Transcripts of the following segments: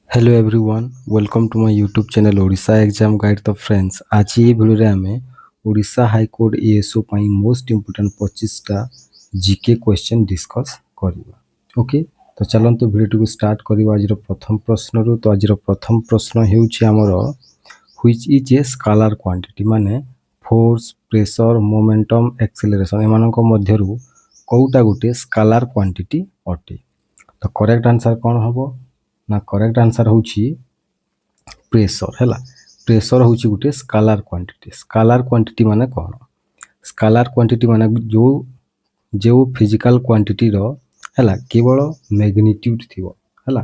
Hello everyone welcome to my YouTube channel Odisha exam guide. तो friends आज ये video रे आमे ओडिशा हाईकोर्ट एएसओ पाई मोस्ट इंपोर्टेंट 25टा जीके क्वेश्चन डिस्कस करबा। ओके तो चलंतु वीडियो को स्टार्ट करबा। आज प्रथम प्रश्न रु तो आज प्रथम प्रश्न हेउछि हमर which is a scalar quantity माने फोर्स प्रेशर मोमेंटम एक्सेलरेशन एमानक मध्यरु कोउटा गुटे स्केलर क्वांटिटी अटे। तो करेक्ट आंसर कोन हबो ना करेक्ट आंसर होची प्रेशर हैला। प्रेशर होची गुटे स्केलर क्वांटिटी। स्केलर क्वांटिटी माने कोन? स्केलर क्वांटिटी माने जो फिजिकल क्वांटिटी रो हैला केवल मैग्नीट्यूड थिबो हैला,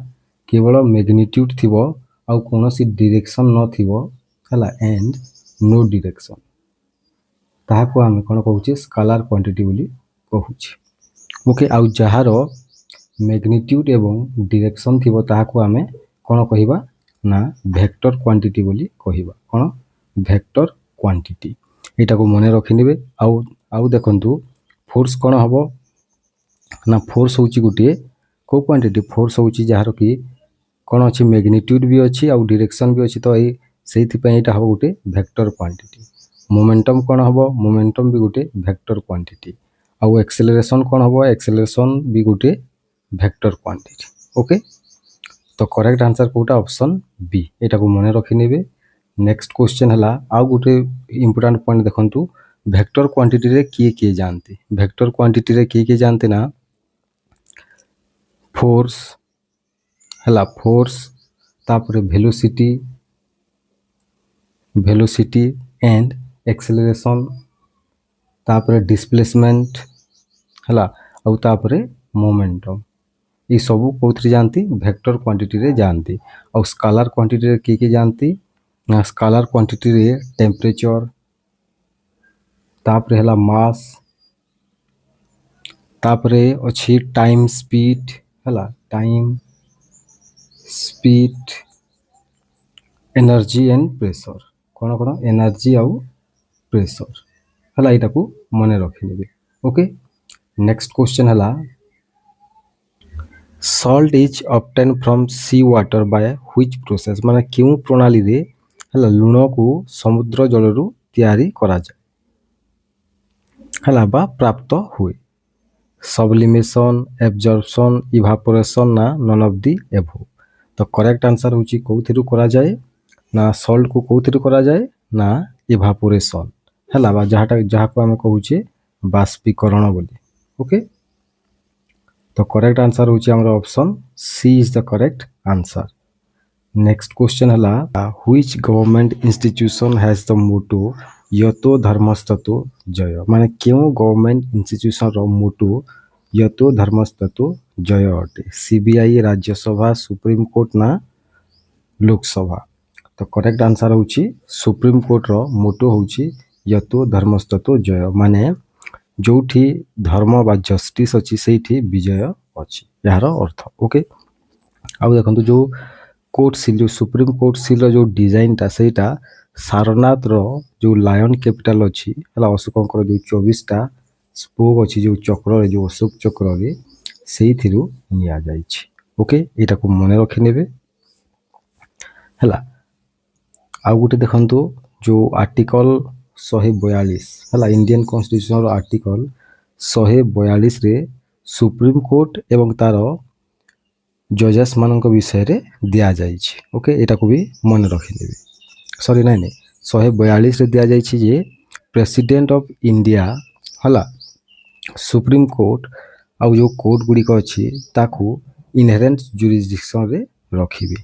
केवल मैग्नीट्यूड थिबो आ कोनोसी डायरेक्शन न थिबो हैला एंड नो डायरेक्शन ताहाको हम कोन कहूची स्केलर क्वांटिटी बोली कहूची। ओके आ जहारो मैग्नीट्यूड एवं डायरेक्शन थिबो ताहाको आमे कोन कहिबा ना वेक्टर क्वांटिटी बोली कहिबा। कोन वेक्टर क्वांटिटी एटा को मने रखि नेबे। आउ देखंतु फोर्स कोन हबो ना फोर्स होची गुटे को क्वांटिटी फोर्स होची जहारो की कोन अछि मैग्नीट्यूड भी अछि आ डायरेक्शन भी अछि। तो ए सेति पय एटा हबो गुटे वेक्टर क्वांटिटी। मोमेंटम कोन हबो मोमेंटम भी गुटे वेक्टर क्वांटिटी। आउ एक्सेलरेशन कोन हबो एक्सेलरेशन भी गुटे वेक्टर क्वांटिटी। ओके तो करेक्ट आंसर कोटा ऑप्शन बी एटा को मने रखि नेबे। नेक्स्ट क्वेश्चन हला आउ गुटे इंपोर्टेंट पॉइंट देखंतु वेक्टर क्वांटिटी रे किए जानते। वेक्टर क्वांटिटी रे किए जानते ना फोर्स हला फोर्स तापर वेलोसिटी एंड एक्सेलरेशन तापर डिस्प्लेसमेंट हला आउ तापर मोमेंटम ये सबू कोथरे जानती वेक्टर क्वांटिटी रे जानती। और स्केलर क्वांटिटी रे की जानती ना स्केलर क्वांटिटी रे टेम्परेचर तापर हला मास तापर अछि टाइम स्पीड हला time speed energy and pressure कोन कोन एनर्जी आउ प्रेशर हला एटा को मने रखि लेबे। ओके नेक्स्ट क्वेश्चन हला salt is obtain from sea water by which process माने क्यों प्रणाली रे हला लुण को समुद्र जल रु तयारी करा जाय हला बा प्राप्त हुए। सब्लिमेशन एब्जॉर्प्शन इवापोरेशन ना नन ऑफ द एबव। तो करेक्ट आंसर होची कोथिरु करा जाय ना सॉल्ट को कोथिरु करा जाय ना इवापोरेशन हला बा जहा को हम कहूचे बाष्पीकरण बोली। ओके तो करेक्ट आंसर होची हमर option C is the correct answer. Next question हला which government institution has the motto यतो धर्मस्ततो जय माने क्यों गवर्नमेंट इंस्टीट्यूशन रो मोटो यतो धर्मस्ततो जय अटे। सीबीआई राज्यसभा सुप्रीम कोर्ट ना लोकसभा। तो करेक्ट आंसर होची सुप्रीम कोर्ट रो मोटो होची यतो धर्मस्ततो जय माने जोठी धर्म बा जस्टिस अछि सेठी विजय अछि यार अर्थ। ओके आउ देखंतु जो कोर्ट सील जो सुप्रीम कोर्ट सील जो डिजाइन ता सेटा सारनाथ रो जो लायन कैपिटल अछि हला अशोककर जो 24 टा स्पोक अछि जो चक्र रे जो अशोक चक्र रे सेथिरु निया जाय छी। ओके एटा को मने रखि नेबे हला। आउ गुटे देखंतु जो आर्टिकल 142 हला इंडियन कॉन्स्टिट्यूशन रो आर्टिकल 142 रे सुप्रीम कोर्ट एवं तारो जजेस मानक विषय रे दिया जाय छी। ओके एटा को भी मन रखि लेबे। सॉरी नहीं 142 रे दिया जाय छी जे प्रेसिडेंट ऑफ इंडिया हला सुप्रीम कोर्ट आ जो कोर्ट गुडी को अछि ताकू इनहेरेंट जुरिसडिक्शन रे रखिबे।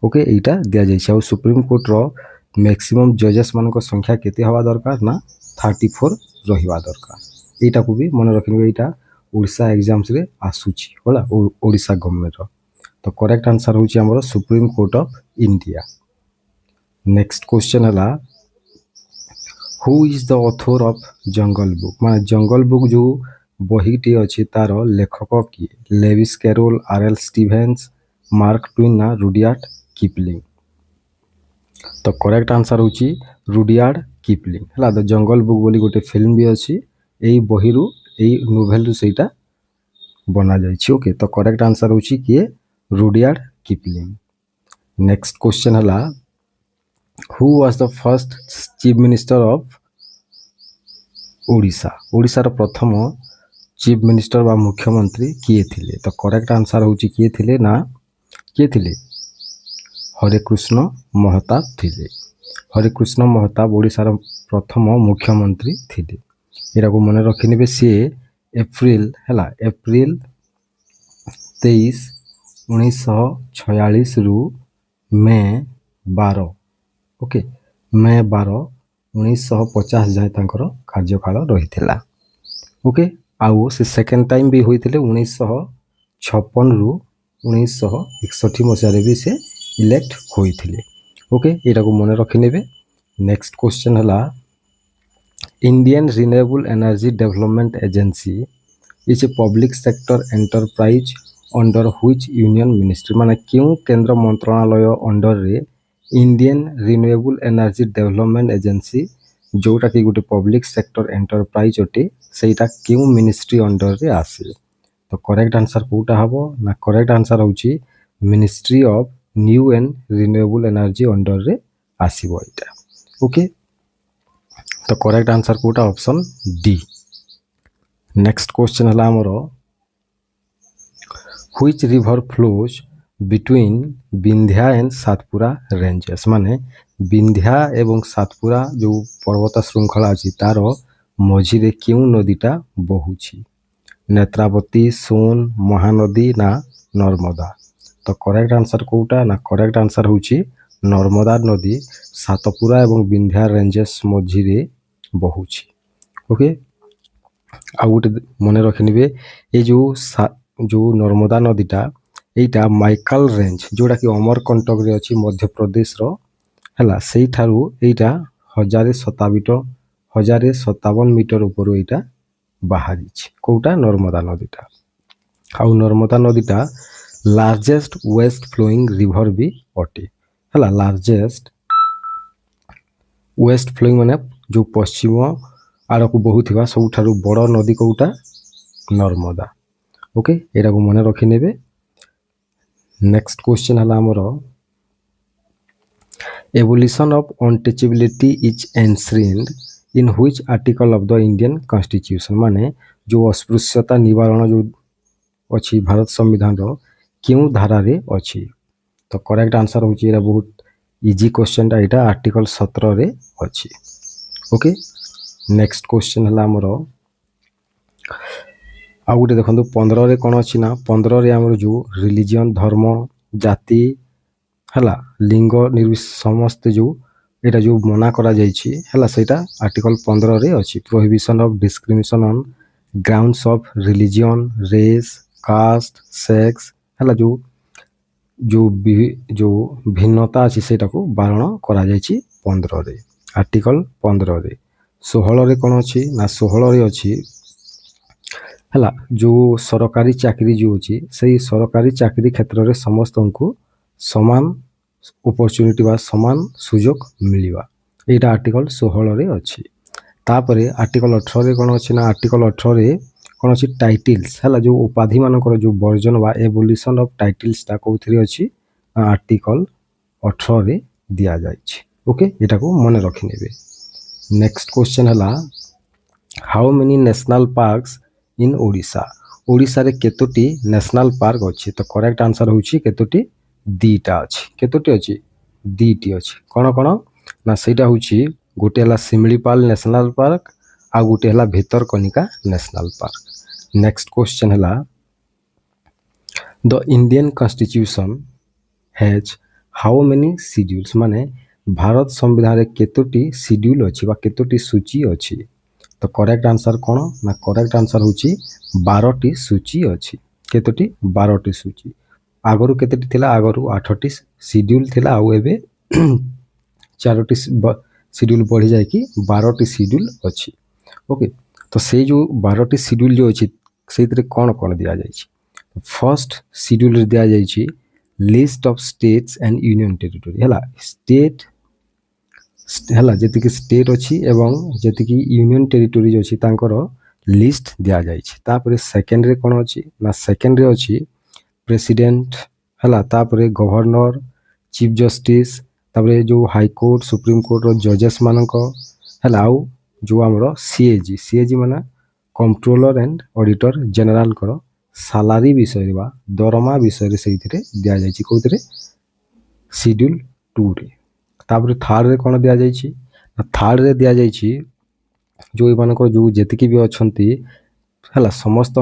ओके एटा दिया जाय छी। आ सुप्रीम कोर्ट रो मैक्सिमम जजेस मानक संख्या केते हवा दरकार ना 34 रहिबा दरकार। एटा को भी मन रखिबे। एटा ओडिशा एग्जाम्स रे आसुची होला ओडिशा गवर्नमेंट रो। तो करेक्ट आंसर होची हमरो supreme court of India. Next question हला who is the author of Jungle Book माने जंगल बुक जो बहीटी अछि तारो लेखक की Lewis Carroll RL Stevens Mark Twain ना रुडियार्ड किपलिंग। तो करेक्ट आंसर होची रुडियार्ड किपलिंग हला। द जंगल बुक बोली गोटे फिल्म भी अछि एई बहिरु एई नोवेल रु सेटा बना जाय छी। ओके तो करेक्ट आंसर होची कि रुडियार्ड किपलिंग। नेक्स्ट क्वेश्चन है who was the first chief minister of Odisha ओडिशार प्रथम चीफ मिनिस्टर बा मुख्यमंत्री किए थिले तो करेक्ट आंसर होची किए थिले ना किए थिले हरेकृष्ण महताब थिले हरेकृष्ण महताब ओडिशार प्रथम मुख्यमंत्री थिले एरा को मन रखिनिबे सी एप्रिल हैला एप्रिल 23 1946 रु मे 12 ओके मे 12 1950 जाए तांकर कार्यकाल रही ओके आउ से सेकेंड टाइम भी होते 1956 रु 1961 मसीह भी से इलेक्ट होते ओके यहाँ को मन रखिने नेक्स्ट क्वेश्चन है Indian renewable energy development agency is a public sector enterprise under which union ministry माने क्यों केंद्र मंत्रणालय अंडर रे Indian renewable energy development agency जोटा कि गोटे पब्लिक सेक्टर एंटरप्राइज अटे सेटा क्यों मिनिस्ट्री अंडर रे आसे तो करेक्ट आंसर कोटा हबो ना करेक्ट आंसर होची ministry of new and renewable energy under रे आसीबो एटा ओके तो करेक्ट आंसर कोटा ऑप्शन डी नेक्स्ट क्वेश्चन हला हमरो which river flows between Vindhya and Satpura ranges माने विंध्या एवं सातपुरा जो पर्वत श्रृंखला अछि तार मझिरे क्यों नदीटा बहुछि नेत्रावती सोन महानदी ना नर्मदा तो करेक्ट आंसर कोटा ना करेक्ट आंसर होछि नर्मदा नदी सातपुरा एवं विंध्या रेंजेस मझिरे बहुछि ओके आ गोटे मन रखिनिबे ए जो नर्मदा नदीटा एटा माइकल रेंज जोड़ा कि अमरकंटक रे अछि मध्य प्रदेश रो हला सेई थारु एटा 1057 मीटर ऊपर एटा बाहरी कोटा नर्मदा नदीटा आ नर्मदा नदीटा लार्जेस्ट वेस्ट फ्लोइंग रिवर भी अटे हला लार्जेस्ट वेस्ट फ्लोइंग माने जो पश्चिम आड़ को बहुथिबा सबुठारु बड़ नदी कोटा नर्मदा ओके एटा को मन रखिनेबे नेक्स्ट क्वेश्चन हला हमरो evolution of untouchability is enshrined in which article of the Indian constitution माने जो अस्पृश्यता निवारण जो अछि भारत संविधान रो क्यों धारा रे अछि तो करेक्ट आंसर होची एरा बहुत इजी क्वेश्चन टा एटा आर्टिकल 17 रे अछि ओके नेक्स्ट क्वेश्चन हला हमरो आ गोटे देखो 15 रे कोन अछि ना 15 रे हमर जो रिलीजन धर्म जाति हला लिंग समस्त जो एटा जो मना करा जायछि हला सेटा आर्टिकल 15 रे अछि prohibition of discrimination on grounds of religion race caste sex हला जो भिन्नता अछि सेटा को बारण करा जायछि 15 रे आर्टिकल 15 रे 16 रे कोन अछि ना 16 रे अछि हला जो सरकारी चाकरी जो अछि सेही सरकारी चाकरी क्षेत्र रे समस्त को समान अपॉर्चुनिटी बा समान सुजोग मिलिबा एटा आर्टिकल 16 रे अछि तापरे आर्टिकल 18 रे कोन अछि ना आर्टिकल 18 रे कोन अछि टाइटल्स हला जो उपाधि मानकर जो वर्जन बा एवोल्यूशन ऑफ टाइटल्स ता कोथरे अछि आर्टिकल 18 रे दिया जायछि ओके एटा को मन रखिनेबे नेक्स्ट क्वेश्चन हला हाउ मेनी नेशनल पार्क्स इन ओडिशा ओडिशा रे केतोटी नेशनल पार्क अछि तो करेक्ट आंसर होछि केतोटी दीटा अछि केतोटी अछि दीटी अछि कोन कोन ना सेटा होछि गोटे हला सिमलीपाल नेशनल पार्क आ गोटे हला Bhitarkanika national park next question हला the Indian constitution has how many schedules माने भारत संविधान रे केतोटी शेड्यूल अछि बा केतोटी सूची अछि तो करेक्ट आंसर कोन ना करेक्ट आंसर होछि 12 टी सूची अछि केतोटी 12 टी सूची आगरु केतोटी थिला आगरु 8 टी शेड्यूल थिला आ एबे 4 टी शेड्यूल बढ़ी जाय कि 12 टी शेड्यूल अछि ओके तो से जो 12 टी शेड्यूल जो अछि सेतरे कोन कोन दिया जाय छी फर्स्ट शेड्यूल दिया जाय छी list of states and union territory हला स्टेट हला जेति कि स्टेट अछि एवं जेति कि यूनियन टेरिटरी जो अछि तांकर लिस्ट दिया जाय छी तापरे सेकंड रे कोन अछि ना सेकंड रे अछि प्रेसिडेंट हला तापरे गवर्नर चीफ जस्टिस तापरे जो हाई कोर्ट सुप्रीम कोर्ट रो जजेस मानक है आउ जो आमर सीएजी माने कंट्रोलर एंड ऑडिटर जनरल कर सालारी विषय बा दरमा विषय से दिया जाइए कौन शेड्यूल 2 रे तापरे थर्ड रे कौन दिया जाइए थर्ड रे दिया जाइए जो ये जो जेतिकी भी अच्छी है समस्त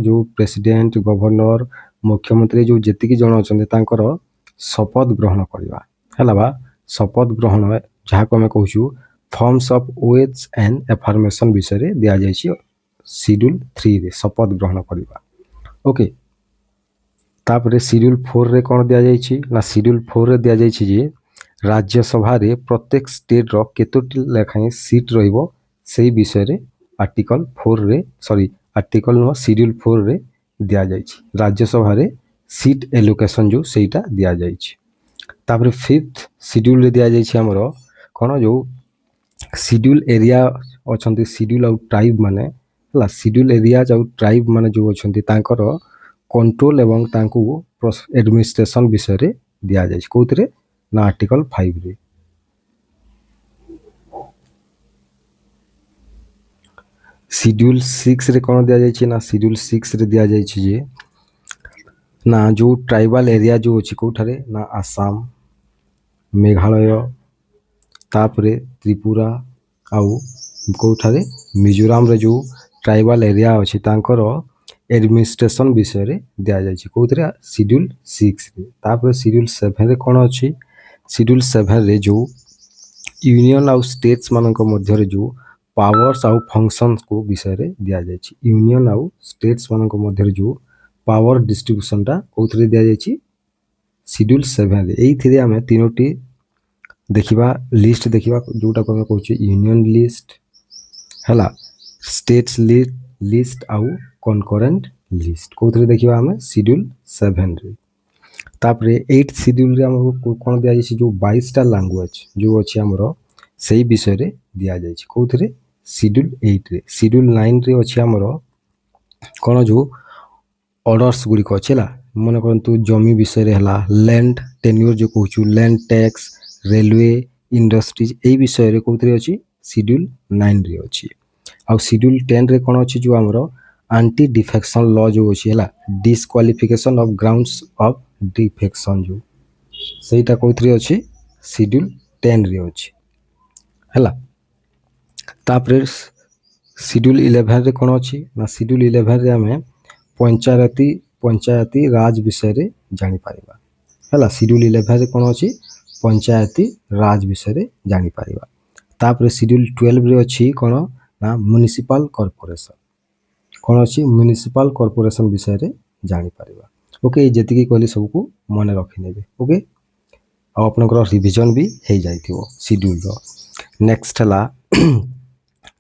जो प्रेसिडेंट गवर्नर मुख्यमंत्री जो जेतिकी जन अच्छा शपथ ग्रहण करवा है बा शपथ ग्रहण जहाँ को आम कहूँ फॉर्म्स ऑफ ओएथ्स एंड एफर्मेशन विषय दिया जाइए शेड्यूल 3 रे शपथ ग्रहण करवा ओके तापरे शेड्यूल 4 रे कौन दिया जाइए ना शेड्यूल 4 रे दिया जाइए जे राज्यसभा रे प्रत्येक स्टेट रो केतोटी लेखाएं सीट रहिबो से विषय रे आर्टिकल 4 रे सॉरी आर्टिकल नो शेड्यूल 4 रे दिया जाइए राज्यसभा रे सीट एलोकेशन जो सेटा दिया जाइए तापरे फिफ्थ शेड्यूल रे दिया जाइए हमरो कोन जो शेड्यूल एरिया अच्छे शेड्यूल आउ ट्राइब माने हला शेड्यूल एरिया आउ ट्राइब माने जो अच्छे तांकर कंट्रोल एवं तांको एडमिनिस्ट्रेशन विषय रे दिया जाइए कोथरे ना आर्टिकल 5 रे शेड्यूल 6 रे कौन दिया जाइए ना शेड्यूल 6 रे दिया जाइए जे ना जो ट्राइबल एरिया जो अच्छी कौठारे ना आसाम मेघालय तापरे त्रिपुरा आउ कौठारे मिजोराम रे जो ट्राइबल एरिया अच्छी तांकर एडमिनिस्ट्रेशन विषय रे दिया जाइए कौथरे शेड्यूल 6 रे तापरे शेड्यूल 7 रे कौन अच्छी शेड्यूल 7 रे जो यूनियन आउ स्टेट्स मानक मध्य रे जो पावर्स आउ फंक्शंस को विषय रे दिया जाइए यूनियन आउ स्टेट्स मानक मध्य रे जो पावर डिस्ट्रीब्यूशन टा कौथरे दिया जाइए शेड्यूल 7 रे एइथिरे आमे तीनोटी देखिबा लिस्ट देखिबा जोटा को हम कहूँ यूनियन लिस्ट हैला स्टेट्स लिस्ट आउ कनकरेंट लिस्ट कौथरे देखिबा हमें शेड्यूल 7 रे तापरे 8th शेड्यूल रे हमको कोन दिया जाइए जो 22 टा लैंग्वेज जो अछि हमरो सही विषय रे दिया जाइए कौथरे शेड्यूल 8 रे शेड्यूल 9 रे अछि हमरो कोन जो ऑर्डर्स गुडी को छला मन करंतु जमी विषय रे हला लैंड टेन्योर जो कहूँ लैंड टैक्स रेलवे इंडस्ट्रीज ए विषय रे कौथरे अछि शेड्यूल 9 रे अछि आ शेड्यूल 10 रे कोन अछि जो हमरो एंटी डिफेक्शन लॉ जो अछि हला disqualification of grounds of defection जो सेटा कौथरे अछि शेड्यूल 10 रे अछि हला तापरे शेड्यूल 11 रे कोन अछि ना शेड्यूल 11 रे हमें पंचायती राज विषय रे जानि पारिबा हला शेड्यूल 11 रे कोन अछि पंचायती राज विषय रे जानि पारिबा तापरे शेड्यूल 12 रे अछि कोन ना म्युनिसिपल कॉर्पोरेशन कोन अछि म्युनिसिपल कॉर्पोरेशन विषय रे जानि पारिबा ओके जेतिकी कहली सबको मन रखि नेबे ओके आ आपनकर रिवीजन भी हे जाइथिबो शेड्यूल रो नेक्स्ट हला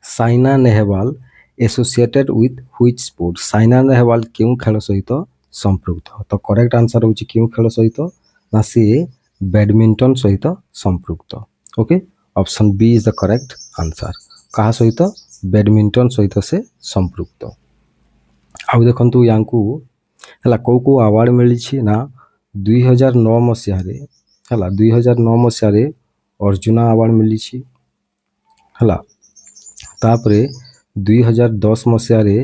Saina Nehwal associated with which sport Saina Nehwal क्यों खेल सहित संपृक्त तो करेक्ट आंसर होची क्यों खेल सहित ना सी बैडमिंटन सहित संपृक्त okay option B is the correct answer कहा सहित बैडमिंटन सहित से संपृक्त आउ देखंतु यांकू हला को अवार्ड मिली ना 2009 मसिया रे हला 2009 मसिया रे अर्जुना अवार्ड मिली हला तापरे 2010 मसिया रे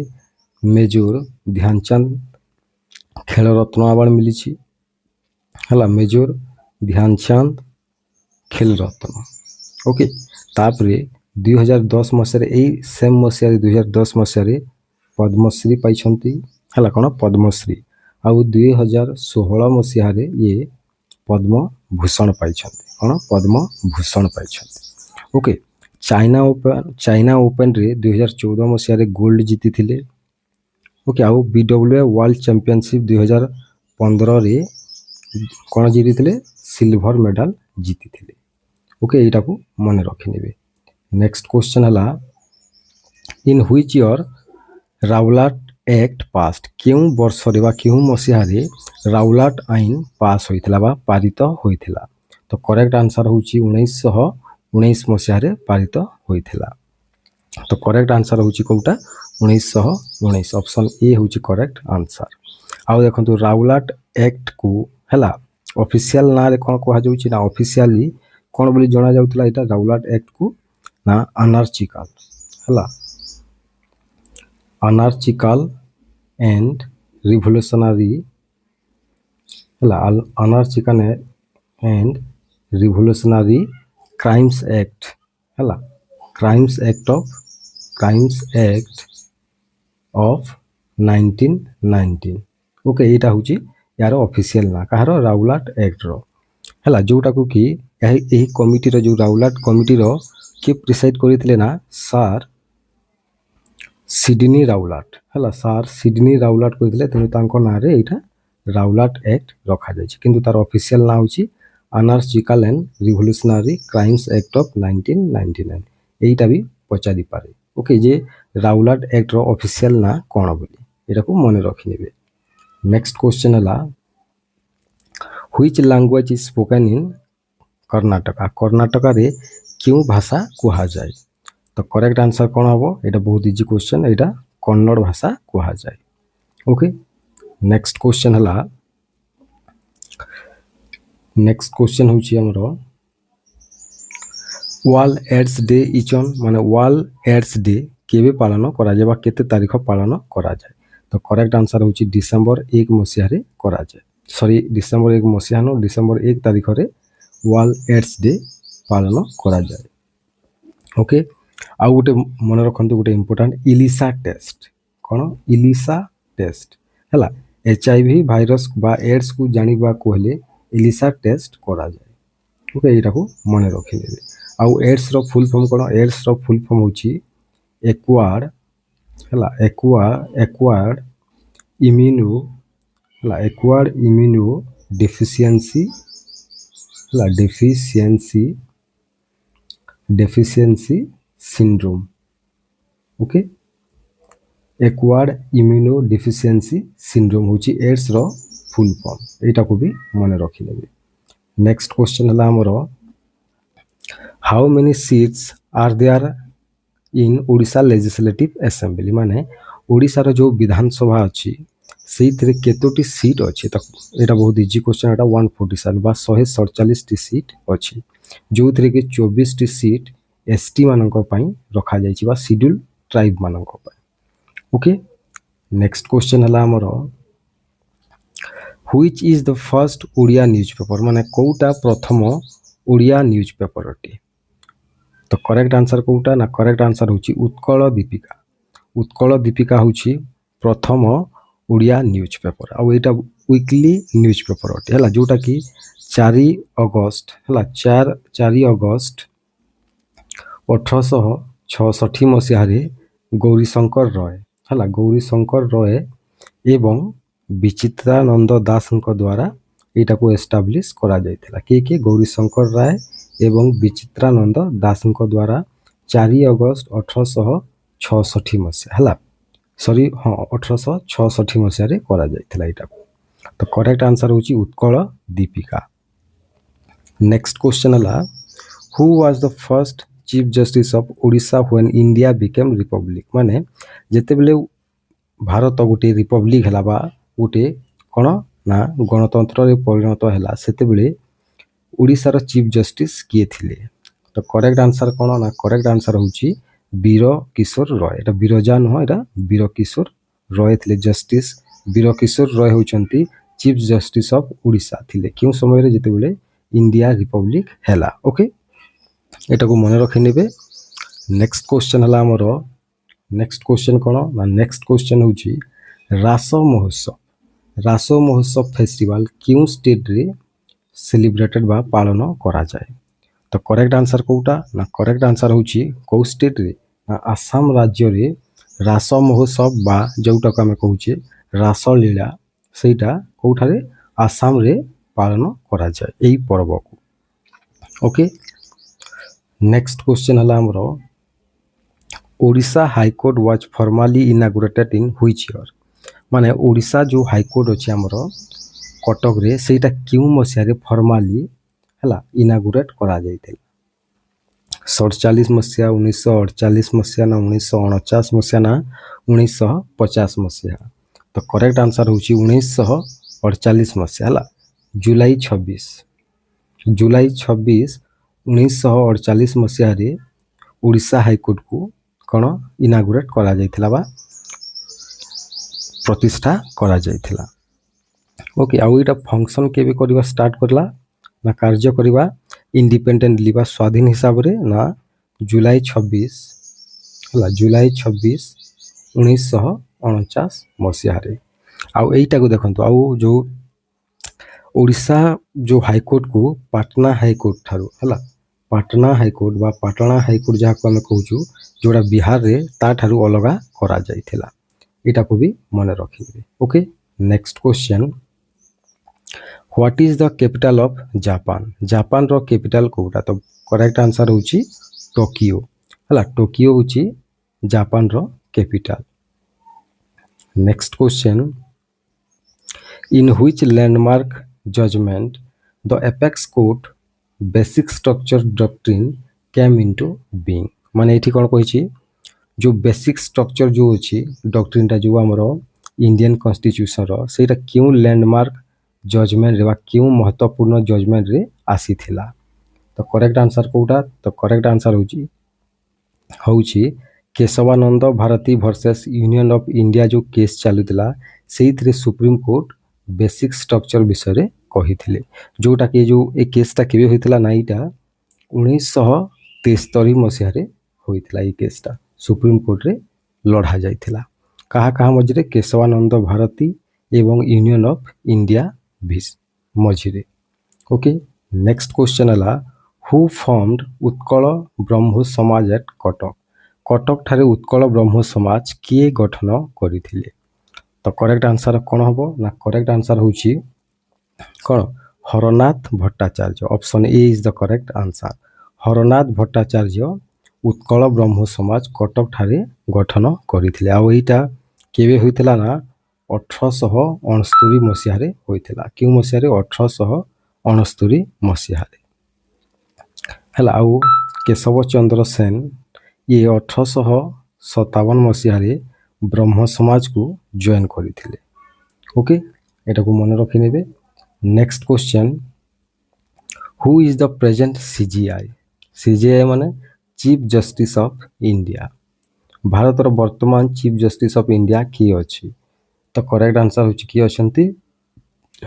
मेजर ध्यानचंद खेल रत्न अवार्ड मिली हला मेजर ध्यानचंद खेल रत्न ओके तापरे 2010 मसिया रे एई सेम मसिया रे 2010 मसिया रे पद्मश्री पाइछंती हला कोन पद्मश्री आउ 2016 मसिया रे ये पद्म भूषण पाइछंती कोन Padma Bhushan पाइछंती okay China open रे 2014 मसिया रे गोल्ड जीति थिले ओके आउ बीडब्ल्यूए वर्ल्ड चैंपियनशिप 2015 रे कोन जीति थिले सिल्वर मेडल जीति थिले ओके एटा को मन रखि नेबे नेक्स्ट क्वेश्चन हला in which year राउलाट act past क्यों वर्ष रे बा क्यों मसिया रे राउलाट आईन पास होइथिला बा पारित होइथिला तो करेक्ट आंसर होची 1919 मसिया रे पारित होइथिला तो करेक्ट आंसर होची कोटा 1919 ऑप्शन ए होची करेक्ट आंसर आउ देखंतु राउलाट एक्ट को हला ऑफिशियल ना रे कोन कहा जाउची ना ऑफिशियली कोन बोली जणा जाउतला एटा राउलाट एक्ट को ना अनार्चिकल हला अनार्चिकल एंड रिवोल्यूशनरी हला अनार्चिकल एंड रिवोल्यूशनरी क्राइम्स एक्ट हला क्राइम्स एक्ट ऑफ 1919 ओके एटा होची यार ऑफिशियल ना कहार राउलाट एक्ट रो हला जोटा को कि एही कमिटी रो जो राउलाट कमिटी रो के प्रिसाइड करितले ना सर सिडनी राउलाट हला सर सिडनी राउलाट करितले तेनु तांको ना रे एटा राउलाट एक्ट रखा जाय किंतु तार ऑफिशियल ना होची anarchical and revolutionary crimes act of 1999 एटा भी पचारि पारे ओके जे राउलाट एक्ट रो ऑफिशियल ना कोन बोली एटा को मने रखि नेबे नेक्स्ट क्वेश्चन हला which language is spoken in Karnataka Karnataka रे क्यों भाषा कुहा जाय तो करेक्ट आंसर कोन हबो एटा बहुत इजी क्वेश्चन एटा कन्नड़ भाषा कुहा जाय ओके नेक्स्ट क्वेश्चन हला नेक्स्ट क्वेश्चन होची हमरो वर्ल्ड एड्स डे इचन माने वर्ल्ड एड्स डे केबे पालन करा जाय बा केते तारीख पालन करा जाय तो करेक्ट आंसर होची डिसेंबर 1 मसिया रे करा जाय सॉरी डिसेंबर 1 मसिया नो डिसेंबर 1 तारीख रे वर्ल्ड एड्स डे पालन करा जाय ओके आ गोटे मन रखंतु गोटे इंपोर्टेंट इलिसा टेस्ट कोन इलिसा टेस्ट हला एचआईवी वायरस बा एड्स को जानिबा कहले इलिसा टेस्ट करा जाय ओके एटा को मन रखि लेबे आ एड्स रो फुल फॉर्म कोन एड्स रो फुल फॉर्म होची एक्वायर्ड हला एक्वायर्ड इम्यूनो हला एक्वायर्ड इम्यूनो डेफिशिएंसी हला deficiency syndrome okay acquired immuno deficiency syndrome होची एड्स रो फुल फॉर्म एटा को भी मन रखि लेबे नेक्स्ट क्वेश्चन हला हमरो how many seats are there in Odisha legislative assembly माने ओडिशा रो जो विधानसभा अछि सेइथरे केतोटी सीट अछि त एटा बहुत इजी क्वेश्चन एटा 147 बा 147 टी सीट अछि जोथरे के 24 टी सीट एसटी माननको पई रखा जायछि बा शेड्यूल ट्राइब माननको पई ओके नेक्स्ट क्वेश्चन हला हमरो which is the first Odia newspaper माने कोउटा प्रथम ओडिया न्यूज़पेपर अटे तो करेक्ट आंसर कोउटा ना करेक्ट आंसर होची उत्कल दीपिका होची प्रथम ओडिया न्यूज़पेपर आ एटा वीकली न्यूज़पेपर अटे हला जोटा कि 4 अगस्त हला 4 अगस्त 1866 मसिया रे गौरीशंकर रॉय एवं विचित्रानंद दास द्वारा एटा को एस्टाब्लिश करा जायतिला के गौरीशंकर राय एवं विचित्रानंद दास द्वारा 4 अगस्त 1866 मसिया हला सॉरी हां 1866 मसिया रे करा जायतिला एटा तो करेक्ट आंसर होची उत्कल दीपिका नेक्स्ट क्वेश्चन हला who was the first chief justice of Odisha when India became Republic माने जेते बेले भारत गोटे रिपब्लिक हला बा गोटे कोन ना गणतंत्र रे परिणत हला सेते बेले ओडिशा रो चीफ जस्टिस किए थिले तो करेक्ट आंसर कोन ना करेक्ट आंसर होची वीर किशोर रॉय एटा बिरजा न एटा वीर किशोर रॉय थिले जस्टिस वीर किशोर रॉय होचंती चीफ जस्टिस ऑफ ओडिशा थिले क्यों समय रे जेते बेले इंडिया रिपब्लिक हला ओके एटा को मन रखि नेबे नेक्स्ट क्वेश्चन हला हमरो नेक्स्ट क्वेश्चन कोन ना नेक्स्ट क्वेश्चन होची रासो महोत्सव फेस्टिवल क्यों स्टेट रे सेलिब्रेटेड बा पालन करा जाय तो करेक्ट आंसर कोउटा ना करेक्ट आंसर होची को स्टेट रे ना आसाम राज्य रे रासो महोत्सव बा जोटा को हम कहूचे रासो लीला सेटा कोउठा रे आसाम रे पालन करा जाय एई पर्व को ओके नेक्स्ट क्वेश्चन हला हमरो Odisha high court was formally inaugurated in which year माने ओडिशा जो हाई कोर्ट अछि हमरो कटक रे सेटा क्यों मसिया रे फॉर्मली हला इनागुरेट करा जायतिला 47 मसिया 1948 मसिया ना 1949 मसिया ना 1950 मसिया तो करेक्ट आंसर होची 1948 मसिया हला जुलाई 26 1948 मसीह ओडिशा हाईकोर्ट को कौन इनागुरेट करा जायथिला बा प्रतिष्ठा करा जायथिला। ओके आउ एटा फंक्शन केबे करबा स्टार्ट करला ना कार्य करबा इंडिपेंडेंटली बा स्वाधीन हिसाब रे ना जुलाई 26 1949 मसीह आउ एटा को देखंतु आउ जो ओडिशा जो हाईकोर्ट को पाटना हाईकोर्ट थारु हला पाटना हाईकोर्ट बा पाटना हाईकोर्ट जहाँ को आम कहूँ जोड़ा बिहार रे ता ठारू अलगा करा जायथिला एटा को भी मन रखिबे। Okay next question what is the capital of Japan Japan रो कैपिटल कोटा तो करेक्ट आंसर होची टोकियो हला टोकियो होची जापान रो capital. Next question in which landmark judgment the apex court basic structure doctrine came into being माने एठी कोन कहिछि जो बेसिक स्ट्रक्चर जो अछि डॉक्ट्रिन ता जो हमरो इंडियन कॉन्स्टिट्यूशन रो सेटा क्यों लैंडमार्क जजमेंट रे बा क्यों महत्वपूर्ण जजमेंट रे आसी थिला तो करेक्ट आंसर कोटा तो करेक्ट आंसर होची Kesavananda Bharati versus union of India जो केस चलुला सेइथरे सुप्रीम कोर्ट बेसिक स्ट्रक्चर विषय रे कहिथिले जोटा कि जो ए केसटा केबे होइतला नाइटा 1973 मसीह रे होइतला ए केसटा सुप्रीम कोर्ट रे लढ़ा जाइथिला कहा कहा मझरे केशवानंद भारती एवं यूनियन ऑफ इंडिया मझिरे। ओके नेक्स्ट क्वेश्चन हला who formed Utkal Brahmo Samaj eight Cuttack Cuttack ठारे उत्कल ब्रह्म समाज किए गठन करिथिले तो करेक्ट आंसर कौन हम ना करेक्ट आंसर होची कौन Harnath Bhattacharya option A is the correct answer Harnath Bhattacharya Utkal Brahmo समाज कटक ठारे गठन करिथिले आ एटा केबे होइतला ना 1869 मसीह रे होइतला क्यों मसीह रे 1869 मसीह रे हला आ केशव चंद्र सेन ये 1857 मसीह रे ब्रह्म समाज को जॉइन करिथिले। ओके एटा को मन रखि नेबे। Next question who is the present CJI माने chief justice of India Bharat रो वर्तमान चीफ जस्टिस ऑफ इंडिया की अछि तो करेक्ट आंसर होछि की अछंती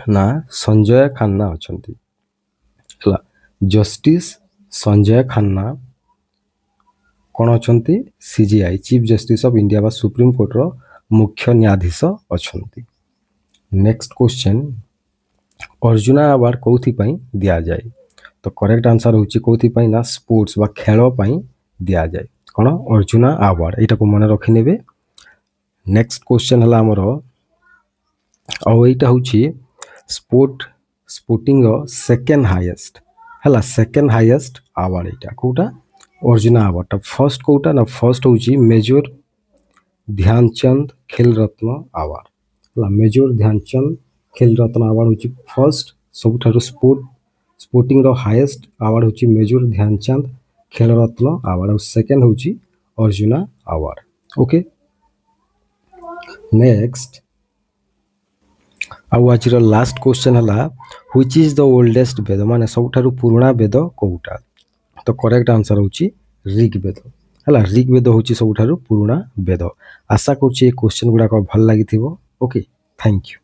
ना संजय खन्ना अछंती हला जस्टिस संजय खन्ना कौन अछंती CJI chief justice of India बा सुप्रीम कोर्ट रो मुख्य न्यायाधीश अछंती। नेक्स्ट क्वेश्चन अर्जुना अवार्ड कोथि पई दिया जाय तो करेक्ट आंसर होछि कोथि पई ना स्पोर्ट्स बा खेल पई दिया जाय कौन अर्जुना अवार्ड एटा को मन रखि नेबे। नेक्स्ट क्वेश्चन हला हमरो आ एटा होछि स्पोर्टिंग रो सेकंड हाईएस्ट हला सेकंड हाईएस्ट अवार्ड एटा कोटा अर्जुना अवार्ड फर्स्ट कोटा ना फर्स्ट होची मेजर ध्यानचंद खेल रत्न अवार्ड हला मेजर ध्यानचंद खेल रत्न अवार्ड होची फर्स्ट सबठारो स्पोर्टिंग रो हाईएस्ट अवार्ड होची मेजर ध्यानचंद खेल रत्न अवार्ड और सेकंड होची अर्जुना अवार्ड। ओके नेक्स्ट आउ आज लास्ट क्वेश्चन हला व्हिच इज द ओल्डेस्ट वेद माने सबठारो पुराना वेद कोउटा तो करेक्ट आंसर होची ऋग्वेद हला ऋग्वेद होची सबठारो पुराना वेद आशा करछि ए क्वेश्चन गुडा को भल लागिथिबो। Okay thank you.